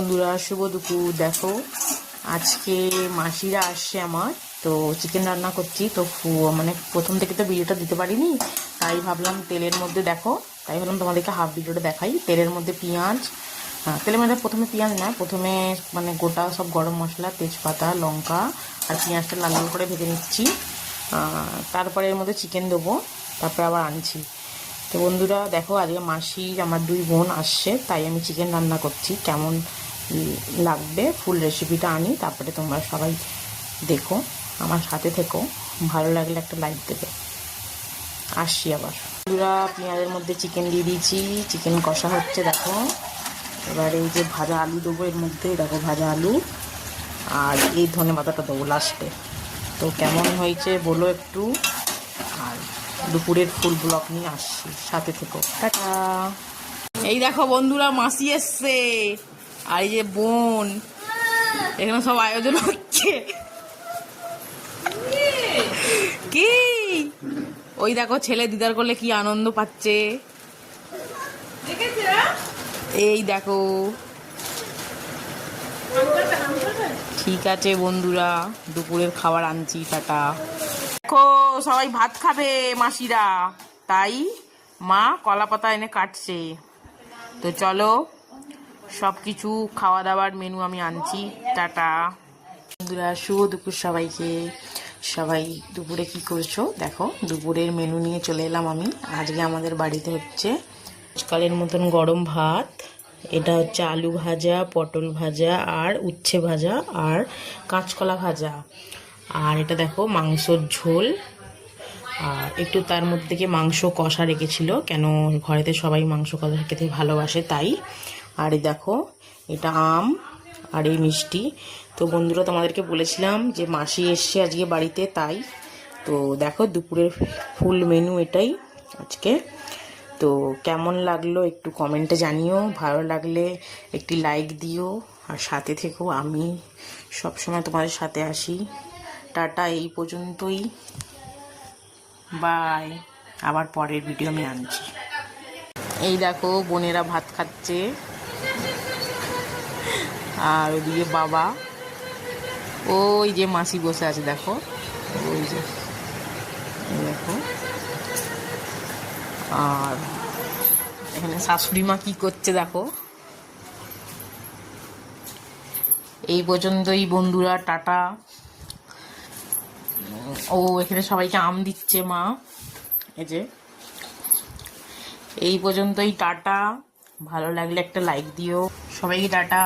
বন্ধুরা শুভ দুপুর। দেখো আজকে মাসিরা আসছে আমার, তো চিকেন রান্না করছি। তো মানে প্রথম থেকে তো ভিডিওটা দিতে পারিনি, তাই ভাবলাম তেলের মধ্যে তাই ভাবলাম তোমাদেরকে হাফ ভিডিওটা দেখাই। তেলের মধ্যে পেঁয়াজ, তেলের মধ্যে প্রথমে পেঁয়াজ না, প্রথমে মানে গোটা সব গরম মশলা, তেজপাতা, লঙ্কা আর পেঁয়াজটা লাল লাল করে ভেজে নিচ্ছি। তারপরে এর মধ্যে চিকেন দেবো, তারপরে আবার আনছি। তো বন্ধুরা দেখো, আজকে মাসির আমার 2 বোন আসছে, তাই আমি চিকেন রান্না করছি। কেমন লাগবে ফুল রেসিপিটা আনি, তারপরে তোমরা সবাই দেখো, আমার সাথে থেকো। ভালো লাগলে একটা লাইক দেবে। আসছি আবার। বন্ধুরা পেঁয়াজের মধ্যে চিকেন দিয়ে দিয়েছি, চিকেন কষা হচ্ছে দেখো। এবার এই যে ভাজা আলু দেবো এর মধ্যে, দেখো ভাজা আলু, আর এই ধনেপাতাটা দেবো লাস্টে। তো কেমন হয়েছে বলো একটু, আর দুপুরের ফুল ব্লগ নিয়ে আসছি, সাথে থেকো। টাটা। এই দেখো বন্ধুরা, মাসি এসছে আর এই যে বোন, এখানে সব আয়োজন হচ্ছে। কি ওই দেখো ছেলে দিদার করলে কি আনন্দ পাচ্ছে, এই দেখো। ঠিক আছে বন্ধুরা, দুপুরের খাবার আনছি, টাটা। দেখো সবাই ভাত খাবে মাসিরা, তাই মা কলা পাতা এনে কাটছে। তো চলো সব কিছু খাওয়া দাওয়ার মেনু আমি আনছি, টাটা। বন্ধুরা শুভ দুপুর সবাইকে। সবাই দুপুরে কি করছো দেখো, দুপুরের মেনু নিয়ে চলে এলাম আমি। আজকে আমাদের বাড়িতে হচ্ছে আজকালের মতন গরম ভাত, এটা হচ্ছে আলু ভাজা, পটল ভাজা আর উচ্ছে ভাজা আর কাঁচকলা ভাজা, আর এটা দেখো মাংসর ঝোল, আর একটু তার মধ্যে থেকে মাংস কষা রেখেছিল, কেন ঘরেতে সবাই মাংস কষা খেতে ভালোবাসে তাই। আর এই দেখো এটা আম আর এই মিষ্টি। তো বন্ধুরা তোমাদেরকে বলেছিলাম যে মাসি এসছে আজকে বাড়িতে, তাই। তো দেখো দুপুরের ফুল মেনু এটাই আজকে। তো কেমন লাগলো একটু কমেন্টে জানিও, ভালো লাগলে একটি লাইক দিও, আর সাথে থেকো। আমি সবসময় তোমাদের সাথে আসি। টাটা, এই পর্যন্তই, বাই। আবার পরের ভিডিও আমি আনছি। এই দেখো বোনেরা ভাত খাচ্ছে, আর ওদিকে বাবা, ওই যে মাসি বসে আছে দেখো, ওই যে দেখো। আর এখানে শাশুড়ি মা কি করছে দেখো। এই পর্যন্তই বন্ধুরা, টাটা। ও এখানে সবাইকে আম দিচ্ছে মা, এই যে। এই পর্যন্তই, টাটা। ভালো লাগলে একটা লাইক দিও, সবাইকে টাটা।